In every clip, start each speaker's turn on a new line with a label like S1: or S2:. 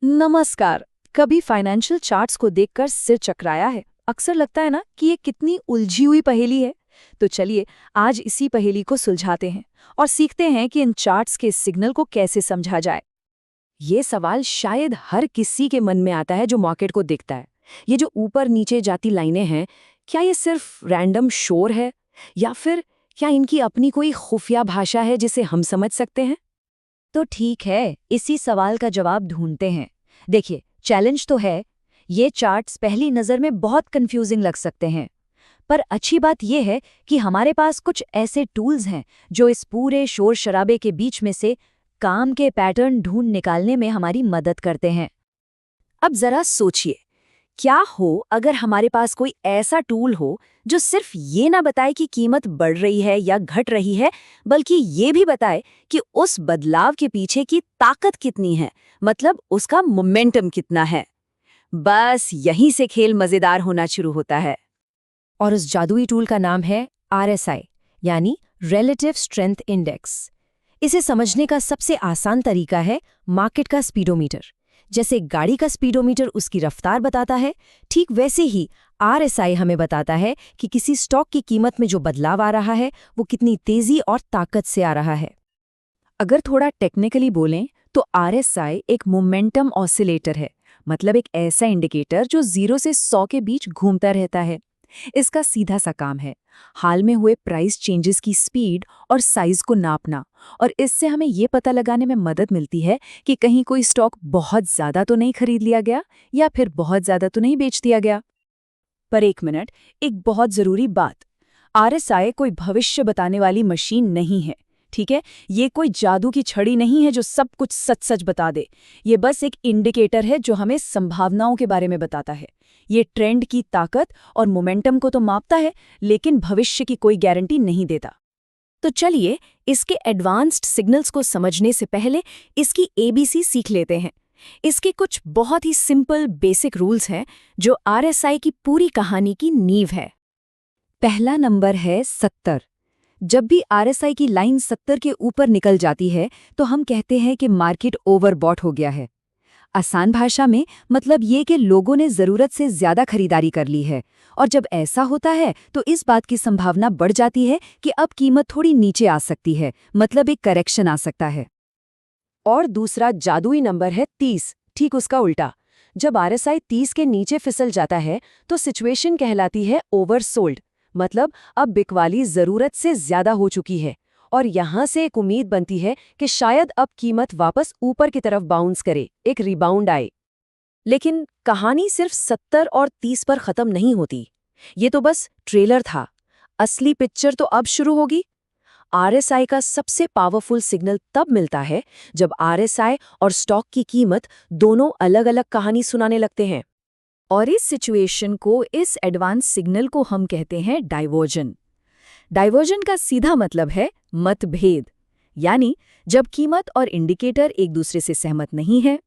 S1: नमस्कार। कभी financial charts को देखकर सिर चकराया है? अक्सर लगता है ना कि ये कितनी उलझी हुई पहेली है। तो चलिए आज इसी पहेली को सुलझाते हैं और सीखते हैं कि इन चार्ट्स के सिग्नल को कैसे समझा जाए। ये सवाल शायद हर किसी के मन में आता है जो मार्केट को देखता है। ये जो ऊपर नीचे जाती लाइनें हैं, क्या ये सिर्फ रैंडम शोर है या फिर क्या इनकी अपनी कोई खुफिया भाषा है जिसे हम समझ सकते हैं?
S2: तो ठीक है, इसी सवाल का जवाब ढूंढते हैं। देखिए, चैलेंज तो है। ये चार्ट्स पहली नज़र में बहुत कंफ्यूजिंग लग सकते हैं, पर अच्छी बात यह है कि हमारे पास कुछ ऐसे टूल्स हैं जो इस पूरे शोर शराबे के बीच में से काम के पैटर्न ढूंढ निकालने में हमारी मदद करते हैं।
S1: अब जरा सोचिए, क्या हो अगर हमारे पास कोई ऐसा टूल हो जो सिर्फ ये ना बताए कि कीमत बढ़ रही है या घट रही है, बल्कि ये भी बताए कि उस बदलाव के पीछे की ताकत कितनी है, मतलब उसका मोमेंटम कितना है। बस यहीं से खेल मजेदार होना शुरू होता है।
S2: और उस जादुई टूल का नाम है RSI, यानी रिलेटिव स्ट्रेंथ इंडेक्स। इसे समझने का सबसे आसान तरीका है मार्केट का स्पीडोमीटर। जैसे गाड़ी का स्पीडोमीटर उसकी रफ्तार बताता है, ठीक वैसे ही RSI हमें बताता है कि किसी स्टॉक की कीमत में जो बदलाव आ रहा है वो कितनी तेजी और ताकत से आ रहा है।
S1: अगर थोड़ा टेक्निकली बोलें तो RSI एक मोमेंटम ऑसिलेटर है, मतलब एक ऐसा इंडिकेटर जो 0 से 100 के बीच घूमता रहता है। इसका सीधा सा काम है हाल में हुए प्राइस चेंजेस की स्पीड और साइज को नापना, और इससे हमें ये पता लगाने में मदद मिलती है कि कहीं कोई स्टॉक बहुत ज्यादा तो नहीं खरीद लिया गया या फिर बहुत ज्यादा तो नहीं बेच दिया गया। पर एक मिनट, एक बहुत जरूरी बात। RSI कोई भविष्य बताने वाली मशीन नहीं है, ठीक है? ये कोई जादू की छड़ी नहीं है जो सब कुछ सच सच बता दे। ये बस एक इंडिकेटर है जो हमें संभावनाओं के बारे में बताता है। ये ट्रेंड की ताकत और मोमेंटम को तो मापता है, लेकिन भविष्य की कोई गारंटी नहीं देता। तो चलिए इसके एडवांस्ड सिग्नल्स को समझने से पहले इसकी ABC सीख लेते हैं। इसके कुछ बहुत ही सिंपल बेसिक रूल्स हैं जो RSI की पूरी कहानी की नींव है। पहला नंबर है 70। जब भी RSI की लाइन 70 के ऊपर निकल जाती है तो हम कहते हैं कि मार्केट ओवरबॉट हो गया है। आसान भाषा में मतलब ये कि लोगों ने ज़रूरत से ज़्यादा खरीदारी कर ली है, और जब ऐसा होता है तो इस बात की संभावना बढ़ जाती है कि अब कीमत थोड़ी नीचे आ सकती है, मतलब एक करेक्शन आ सकता है। और दूसरा जादुई नंबर है 30, ठीक उसका उल्टा। जब RSI 30 के नीचे फिसल जाता है तो सिचुएशन कहलाती है ओवरसोल्ड, मतलब अब बिकवाली ज़रूरत से ज़्यादा हो चुकी है, और यहाँ से एक उम्मीद बनती है कि शायद अब कीमत वापस ऊपर की तरफ बाउंस करे, एक रिबाउंड आए। लेकिन कहानी सिर्फ 70 और 30 पर ख़त्म नहीं होती। ये तो बस ट्रेलर था। असली पिक्चर तो अब शुरू होगी। RSI का सबसे पावरफुल सिग्नल तब मिलता है जब RSI और स्टॉक की कीमत दोनों अलग-अलग कहानी सुनाने लगते हैं। और इस सिचुएशन को, इस एडवांस सिग्नल को हम कहते हैं डाइवर्जन। डाइवर्जन का सीधा मतलब है मतभेद, यानी जब कीमत और इंडिकेटर एक दूसरे से सहमत नहीं है।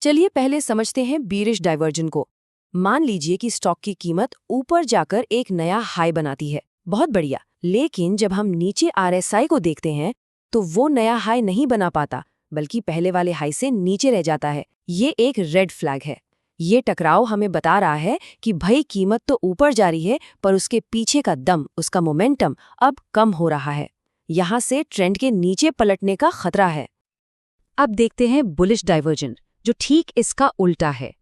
S1: चलिए पहले समझते हैं बीरिश डाइवर्जन को। मान लीजिए कि स्टॉक की कीमत ऊपर जाकर एक नया हाई बनाती है, बहुत बढ़िया। लेकिन जब हम नीचे RSI को देखते हैं तो वो नया हाई नहीं बना पाता, बल्कि पहले वाले हाई से नीचे रह जाता है। ये एक रेड फ्लैग है। ये टकराव हमें बता रहा है कि भाई कीमत तो ऊपर जा रही है, पर उसके पीछे का दम, उसका मोमेंटम अब कम हो रहा है। यहाँ से ट्रेंड के नीचे पलटने का खतरा है। अब देखते हैं बुलिश डाइवर्जन, जो ठीक इसका उल्टा है।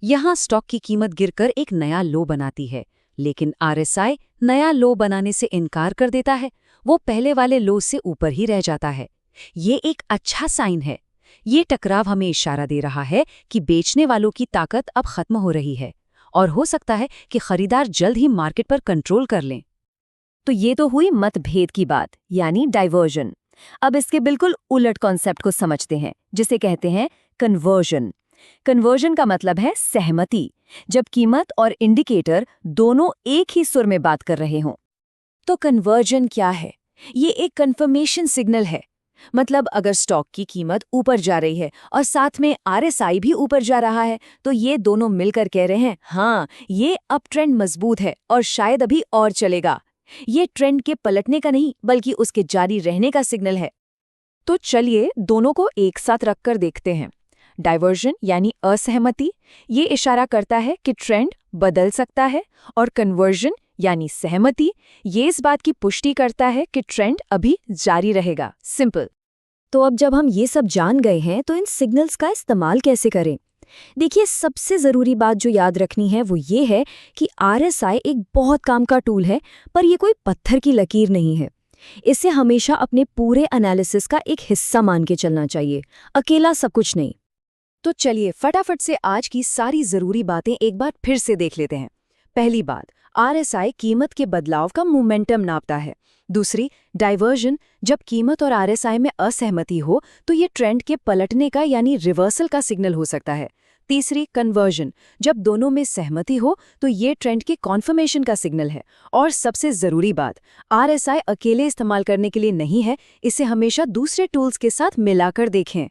S1: यहाँ स्टॉक की कीमत गिरकर एक नया लो बनाती है, लेकिन RSI नया लो बनाने से इनकार कर देता है। वो पहले वाले लो से ऊपर ही रह जाता है। ये एक अच्छा साइन है। ये टकराव हमें इशारा दे रहा है कि बेचने वालों की ताकत अब खत्म हो रही है, और हो सकता है कि खरीदार जल्द ही मार्केट पर कंट्रोल कर लें। तो ये तो हुई मतभेद की बात, यानी डाइवर्जन। अब इसके बिल्कुल उलट कॉन्सेप्ट को समझते हैं, जिसे कहते हैं कन्वर्जन। कन्वर्जन का मतलब है सहमति, जब कीमत और इंडिकेटर दोनों एक ही सुर में बात कर रहे हों। तो कन्वर्जन क्या है? ये एक कंफर्मेशन सिग्नल है। मतलब अगर स्टॉक की कीमत ऊपर जा रही है और साथ में RSI भी ऊपर जा रहा है, तो ये दोनों मिलकर कह रहे हैं, हाँ, ये अप ट्रेंड मजबूत है और शायद अभी और चलेगा। ये ट्रेंड के पलटने का नहीं, बल्कि उसके जारी रहने का सिग्नल है। तो चलिए दोनों को एक साथ रखकर देखते हैं। डाइवर्जन यानी असहमति, ये इशारा करता है कि ट्रेंड बदल सकता है, और कन्वर्जन यानी सहमति, ये इस बात की पुष्टि करता है कि ट्रेंड अभी जारी रहेगा। सिंपल।
S2: तो अब जब हम ये सब जान गए हैं तो इन सिग्नल्स का इस्तेमाल कैसे करें? देखिए, सबसे ज़रूरी बात जो याद रखनी है वो ये है कि RSI एक बहुत काम का टूल है, पर ये कोई पत्थर की लकीर नहीं है। इसे हमेशा अपने पूरे एनालिसिस का एक हिस्सा मान के चलना चाहिए, अकेला सब कुछ नहीं।
S1: तो चलिए फटाफट से आज की सारी ज़रूरी बातें एक बार फिर से देख लेते हैं। पहली बात, RSI कीमत के बदलाव का मोमेंटम नापता है। दूसरी, डाइवर्जन, जब कीमत और RSI में असहमति हो तो ये ट्रेंड के पलटने का यानी रिवर्सल का सिग्नल हो सकता है। तीसरी, कन्वर्जन, जब दोनों में सहमति हो तो ये ट्रेंड के कॉन्फर्मेशन का सिग्नल है। और सबसे ज़रूरी बात, RSI अकेले इस्तेमाल करने के लिए नहीं है, इसे हमेशा दूसरे टूल्स के साथ मिलाकर देखें।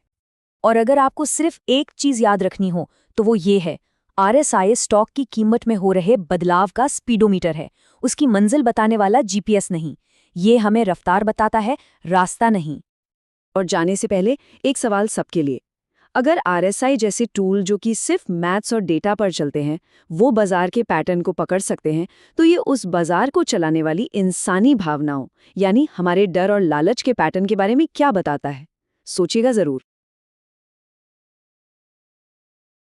S2: और अगर आपको सिर्फ एक चीज़ याद रखनी हो तो वो ये है, RSI स्टॉक की कीमत में हो रहे बदलाव का स्पीडोमीटर है, उसकी मंजिल बताने वाला GPS नहीं। ये हमें रफ्तार बताता है, रास्ता नहीं।
S1: और जाने से पहले एक सवाल सबके लिए, अगर RSI जैसे टूल जो कि सिर्फ मैथ्स और डेटा पर चलते हैं वो बाजार के पैटर्न को पकड़ सकते हैं, तो ये उस बाजार को चलाने वाली इंसानी भावनाओं यानी हमारे डर और लालच के पैटर्न के बारे में क्या बताता है? सोचिएगा ज़रूर।